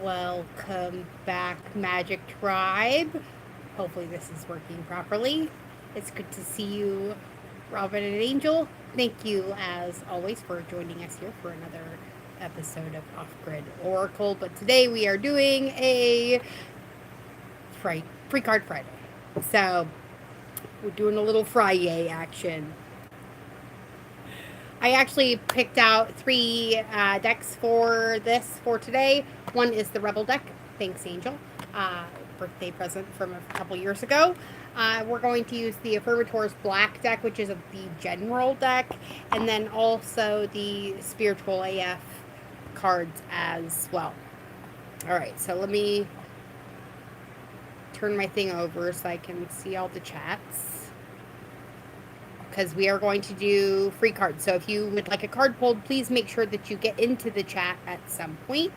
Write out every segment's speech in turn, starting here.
Welcome back, Magic Tribe. Hopefully, this is working properly. It's good to see you, Robin and Angel. Thank you, as always, for joining us here for another episode of Off Grid Oracle. But today we are doing a free card Friday. So, we're doing a little Fri-Yaaayy action. I actually picked out three decks for today. One is the Rebel deck. Thanks, Angel. Birthday present from a couple years ago. We're going to use the Affirmator's Black deck, which is the general deck, and then also the Spiritual AF cards as well. All right, so let me turn my thing over so I can see all the chats, because we are going to do free cards. So if you would like a card pulled, please make sure that you get into the chat at some point,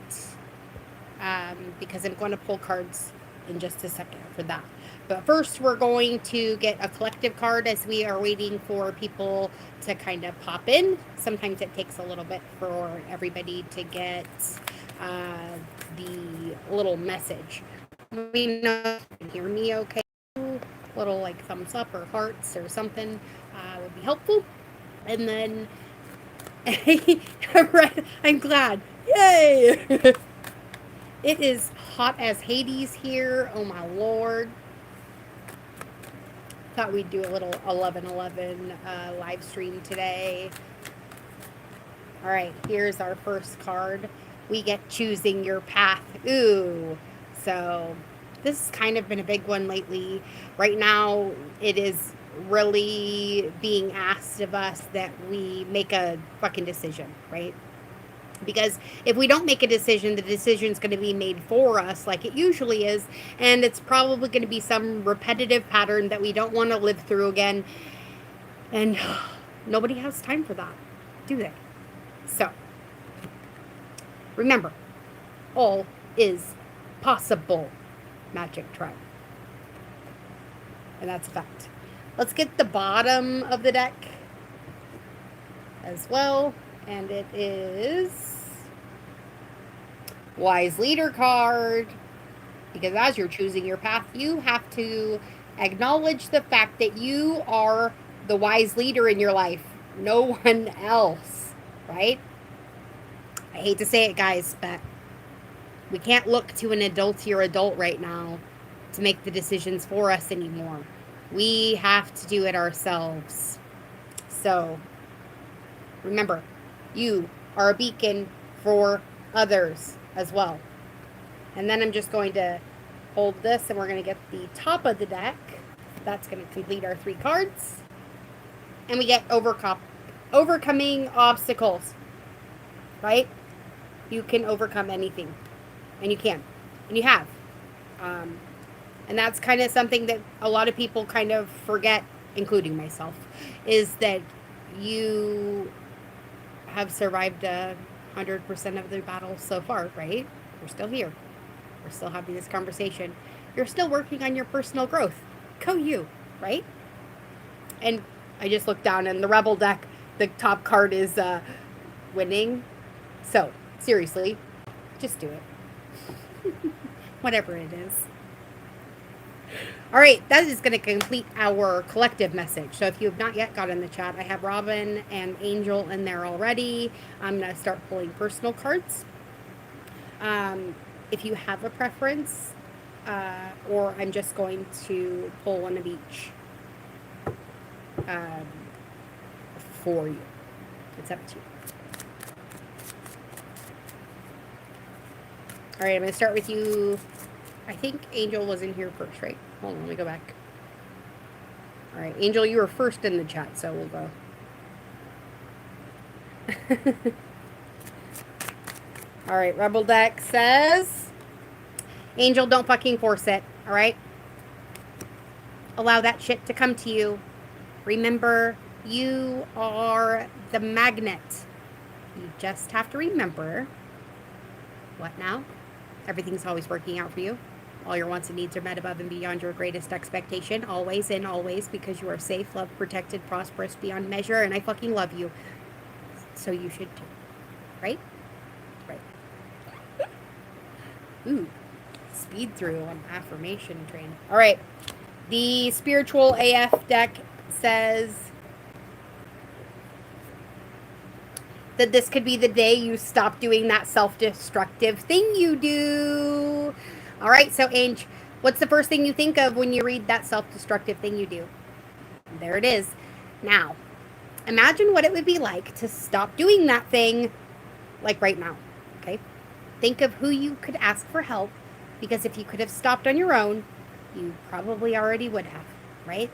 because I'm going to pull cards in just a second for that. But first, we're going to get a collective card as we are waiting for people to kind of pop in. Sometimes it takes a little bit for everybody to get the little message. Let me know if you can hear me okay. Little like thumbs up or hearts or something would be helpful. And then I'm glad. Yay! It is hot as Hades here. Oh my lord. Thought we'd do a little 11/11 live stream today. All right, here's our first card. We get choosing your path. Ooh. So this has kind of been a big one lately. Right now, it is really being asked of us that we make a fucking decision, right? Because if we don't make a decision, the decision's going to be made for us like it usually is, and it's probably going to be some repetitive pattern that we don't want to live through again. And nobody has time for that, do they? So, remember, all is possible, Magic Tribe. And that's a fact. Let's get the bottom of the deck as well. And it is Wise Leader card. Because as you're choosing your path, you have to acknowledge the fact that you are the wise leader in your life. No one else, right? I hate to say it, guys, but we can't look to an adult right now to make the decisions for us anymore. We have to do it ourselves. So, remember, you are a beacon for others as well. And then I'm just going to hold this, and we're going to get the top of the deck. That's going to complete our three cards. And we get overcoming obstacles, right? You can overcome anything. And you can. And you have. And that's kind of something that a lot of people kind of forget, including myself, is that you have survived 100% of the battles so far, right? We're still here. We're still having this conversation. You're still working on your personal growth. You, right? And I just looked down, and the Rebel deck, the top card is winning. So, seriously, just do it. Whatever it is. All right, that is going to complete our collective message. So if you have not yet got in the chat, I have Robin and Angel in there already. I'm going to start pulling personal cards. If you have a preference, or I'm just going to pull one of each for you. It's up to you. All right, I'm going to start with you. I think Angel was in here first, right? Hold on, let me go back. All right, Angel, you were first in the chat, so we'll go. All right, Rebel deck says, Angel, don't fucking force it, all right? Allow that shit to come to you. Remember, you are the magnet. You just have to remember, what now? Everything's always working out for you. All your wants and needs are met above and beyond your greatest expectation, always and always, because you are safe, loved, protected, prosperous beyond measure, and I fucking love you. So you should too. Right? Right. Ooh, speed through on affirmation train. All right. The spiritual AF deck says that this could be the day you stop doing that self-destructive thing you do. All right, so Ange, what's the first thing you think of when you read that self-destructive thing you do? There it is. Now, imagine what it would be like to stop doing that thing, like right now, okay? Think of who you could ask for help, because if you could have stopped on your own, you probably already would have, right?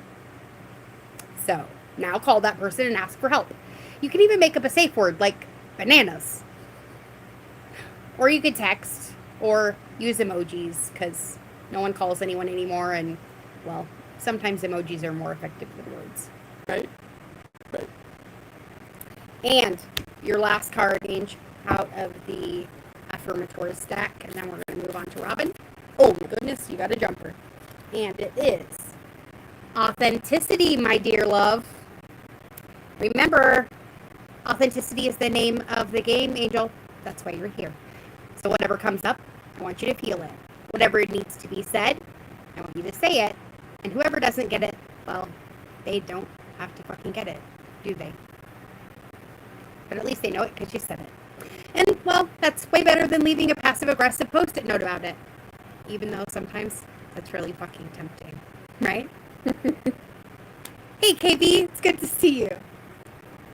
So, now call that person and ask for help. You can even make up a safe word like bananas. Or you could text or use emojis, because no one calls anyone anymore, and, well, sometimes emojis are more effective than words. Right. Right. And your last card, Ange, out of the affirmative stack, and then we're going to move on to Robin. Oh my goodness, you got a jumper. And it is authenticity, my dear love. Remember, authenticity is the name of the game, Angel. That's why you're here. So whatever comes up, I want you to feel it. Whatever needs to be said, I want you to say it. And whoever doesn't get it, well, they don't have to fucking get it, do they? But at least they know it because you said it. And, well, that's way better than leaving a passive-aggressive post-it note about it. Even though sometimes that's really fucking tempting, right? Hey, KB, it's good to see you.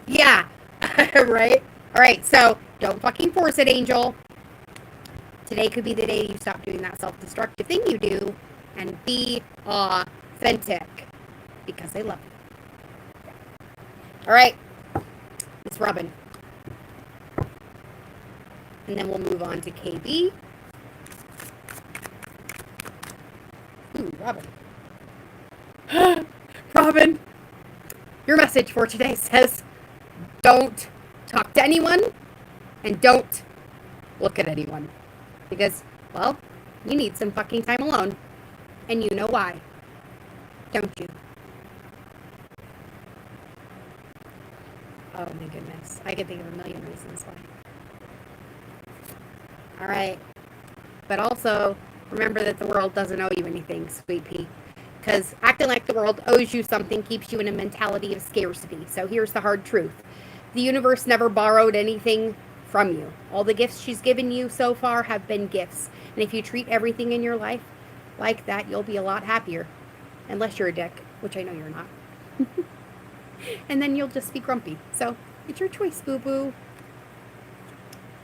Yeah, right? All right, so don't fucking force it, Angel. Today could be the day you stop doing that self-destructive thing you do and be authentic, because I love you. All right, Miss Robin. And then we'll move on to KB. Ooh, Robin. Robin, your message for today says, don't talk to anyone and don't look at anyone. Because, well, you need some fucking time alone. And you know why. Don't you? Oh my goodness. I could think of a million reasons why. Alright. But also, remember that the world doesn't owe you anything, sweet pea. Because acting like the world owes you something keeps you in a mentality of scarcity. So here's the hard truth. The universe never borrowed anything from you. All the gifts she's given you so far have been gifts. And if you treat everything in your life like that, you'll be a lot happier. Unless you're a dick, which I know you're not. And then you'll just be grumpy. So it's your choice, boo-boo.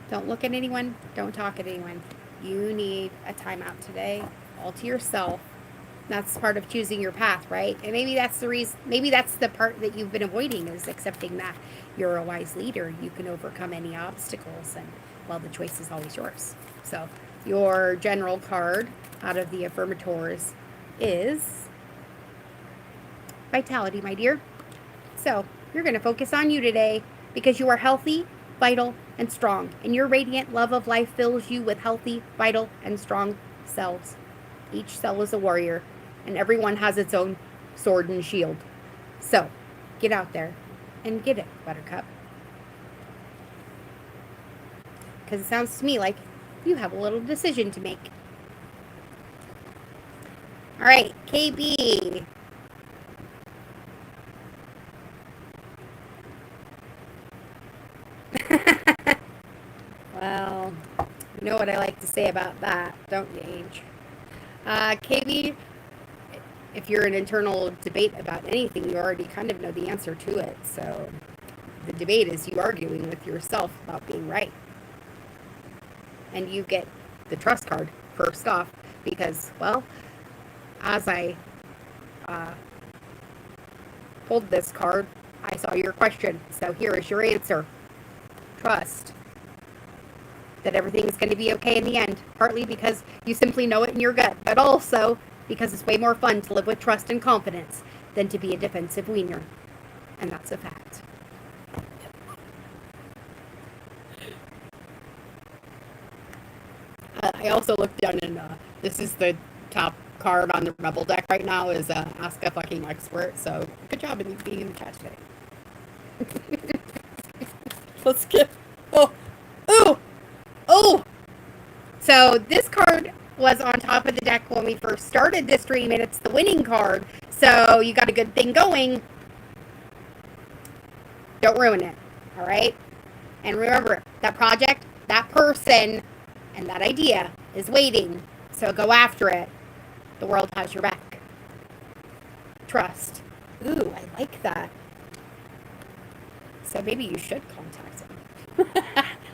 Don't look at anyone. Don't talk at anyone. You need a timeout today, all to yourself. That's part of choosing your path, right? And maybe that's the reason, maybe that's the part that you've been avoiding, is accepting that you're a wise leader. You can overcome any obstacles, and, well, the choice is always yours. So your general card out of the affirmators is vitality, my dear. So you're going to focus on you today, because you are healthy, vital, and strong. And your radiant love of life fills you with healthy, vital, and strong cells. Each cell is a warrior, and everyone has its own sword and shield. So, get out there and get it, Buttercup. Because it sounds to me like you have a little decision to make. All right, KB. Well, you know what I like to say about that, don't you, Age? KB, if you're in internal debate about anything, you already kind of know the answer to it. So the debate is you arguing with yourself about being right. And you get the trust card first off, because, well, as I pulled this card, I saw your question. So here is your answer. Trust that everything is going to be okay in the end, partly because you simply know it in your gut, but also because it's way more fun to live with trust and confidence than to be a defensive wiener. And that's a fact. I also looked down, and this is the top card on the Rebel deck right now, is Ask a Fucking Expert, so good job in being in the chat today. Let's get... Oh! So this card was on top of the deck when we first started this stream, and it's the winning card. So you got a good thing going. Don't ruin it. All right? And remember, that project, that person, and that idea is waiting. So go after it. The world has your back. Trust. Ooh, I like that. So maybe you should contact him.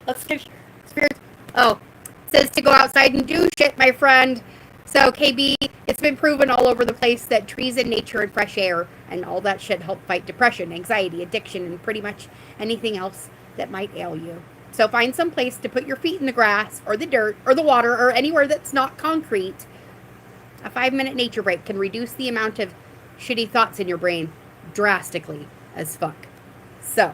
Let's get spirits. Oh, it says to go outside and do shit, my friend. So KB, it's been proven all over the place that trees and nature and fresh air and all that shit help fight depression, anxiety, addiction, and pretty much anything else that might ail you. So find some place to put your feet in the grass or the dirt or the water or anywhere that's not concrete. A 5-minute nature break can reduce the amount of shitty thoughts in your brain drastically as fuck. So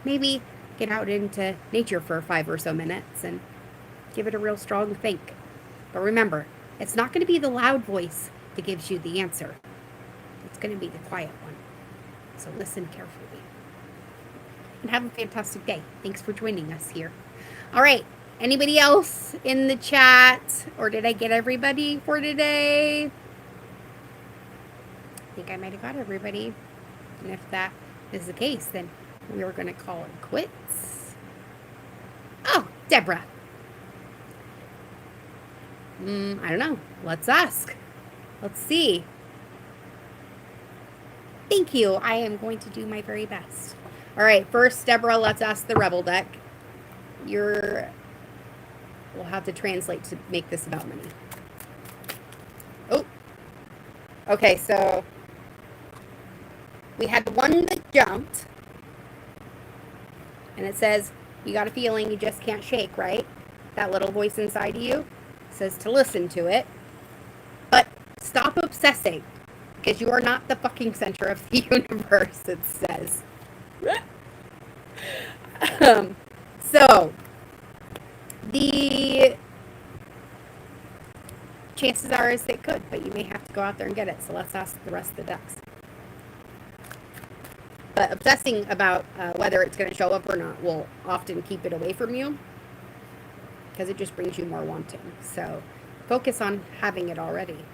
maybe get out into nature for 5 or so minutes and give it a real strong think. But remember, it's not going to be the loud voice that gives you the answer. It's going to be the quiet one. So listen carefully. And have a fantastic day. Thanks for joining us here. All right. Anybody else in the chat? Or did I get everybody for today? I think I might have got everybody. And if that is the case, then we are going to call it quits. Oh, Deborah. I don't know. Let's ask. Let's see. Thank you. I am going to do my very best. All right. First, Deborah, let's ask the Rebel deck. We'll have to translate to make this about money. Oh. Okay, so we had the one that jumped. And it says, you got a feeling you just can't shake, right? That little voice inside of you says to listen to it. But stop obsessing, because you are not the fucking center of the universe, it says. So, the chances are is it could, but you may have to go out there and get it. So let's ask the rest of the decks. But obsessing about whether it's going to show up or not will often keep it away from you, because it just brings you more wanting. So focus on having it already.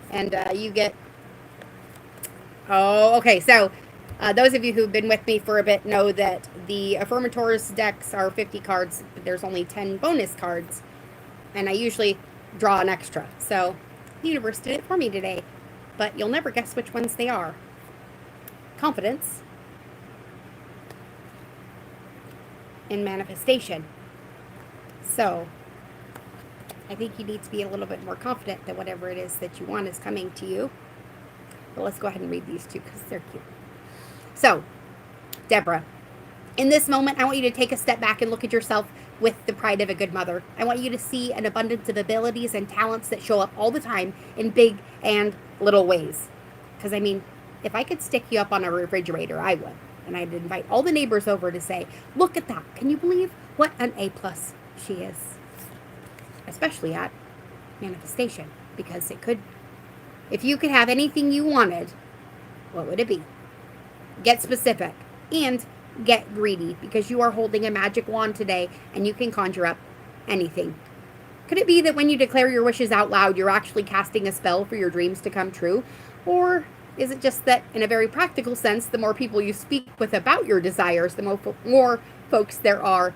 And you get... Oh, okay. So those of you who've been with me for a bit know that the Affirmators decks are 50 cards, but there's only 10 bonus cards. And I usually draw an extra. So the universe did it for me today. But you'll never guess which ones they are. Confidence and manifestation. So I think you need to be a little bit more confident that whatever it is that you want is coming to you. But let's go ahead and read these two because they're cute. So, Deborah, in this moment, I want you to take a step back and look at yourself with the pride of a good mother. I want you to see an abundance of abilities and talents that show up all the time in big and little ways. Because, I mean, if I could stick you up on a refrigerator, I would. And I'd invite all the neighbors over to say, look at that. Can you believe what an A+ she is? Especially at manifestation. Because it could, if you could have anything you wanted, what would it be? Get specific and get greedy, because you are holding a magic wand today and you can conjure up anything. Could it be that when you declare your wishes out loud, you're actually casting a spell for your dreams to come true? Or is it just that, in a very practical sense, the more people you speak with about your desires, the more folks there are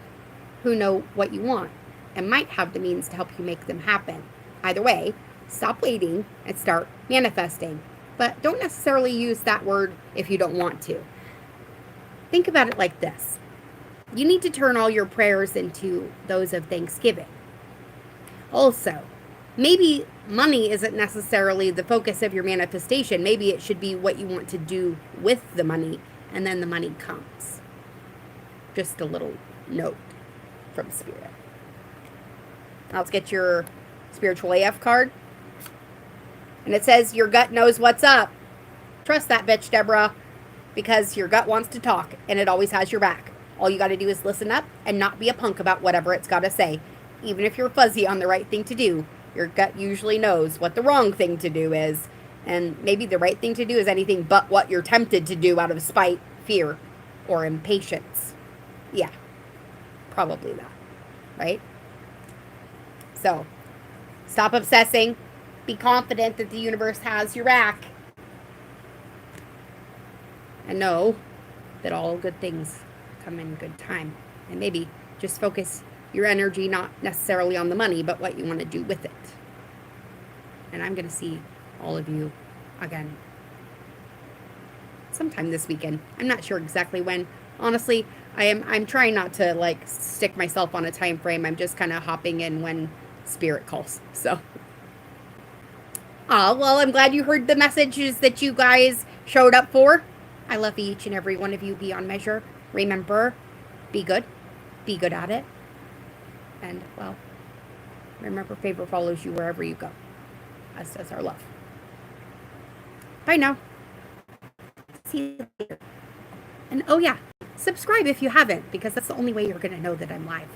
who know what you want and might have the means to help you make them happen? Either way, stop waiting and start manifesting. But don't necessarily use that word if you don't want to. Think about it like this. You need to turn all your prayers into those of thanksgiving. Also, maybe money isn't necessarily the focus of your manifestation. Maybe it should be what you want to do with the money, and then the money comes. Just a little note from Spirit. Now let's get your Spiritual AF card. And it says, your gut knows what's up. Trust that bitch, Deborah, because your gut wants to talk, and it always has your back. All you got to do is listen up and not be a punk about whatever it's got to say. Even if you're fuzzy on the right thing to do, your gut usually knows what the wrong thing to do is. And maybe the right thing to do is anything but what you're tempted to do out of spite, fear, or impatience. Yeah, probably that, right? So stop obsessing. Be confident that the universe has your back. And know that all good things come in good time. And maybe just focus your energy not necessarily on the money, but what you want to do with it. And I'm going to see all of you again sometime this weekend. I'm not sure exactly when. Honestly, I'm trying not to like stick myself on a time frame. I'm just kind of hopping in when spirit calls. So well, I'm glad you heard the messages that you guys showed up for. I love each and every one of you beyond measure. Remember, be good at it. And, well, remember, favor follows you wherever you go, as does our love. Bye now. See you later. And, oh yeah, subscribe if you haven't, because that's the only way you're going to know that I'm live.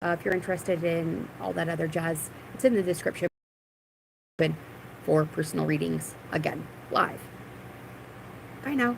If you're interested in all that other jazz, it's in the description for personal readings, again, live. Bye now.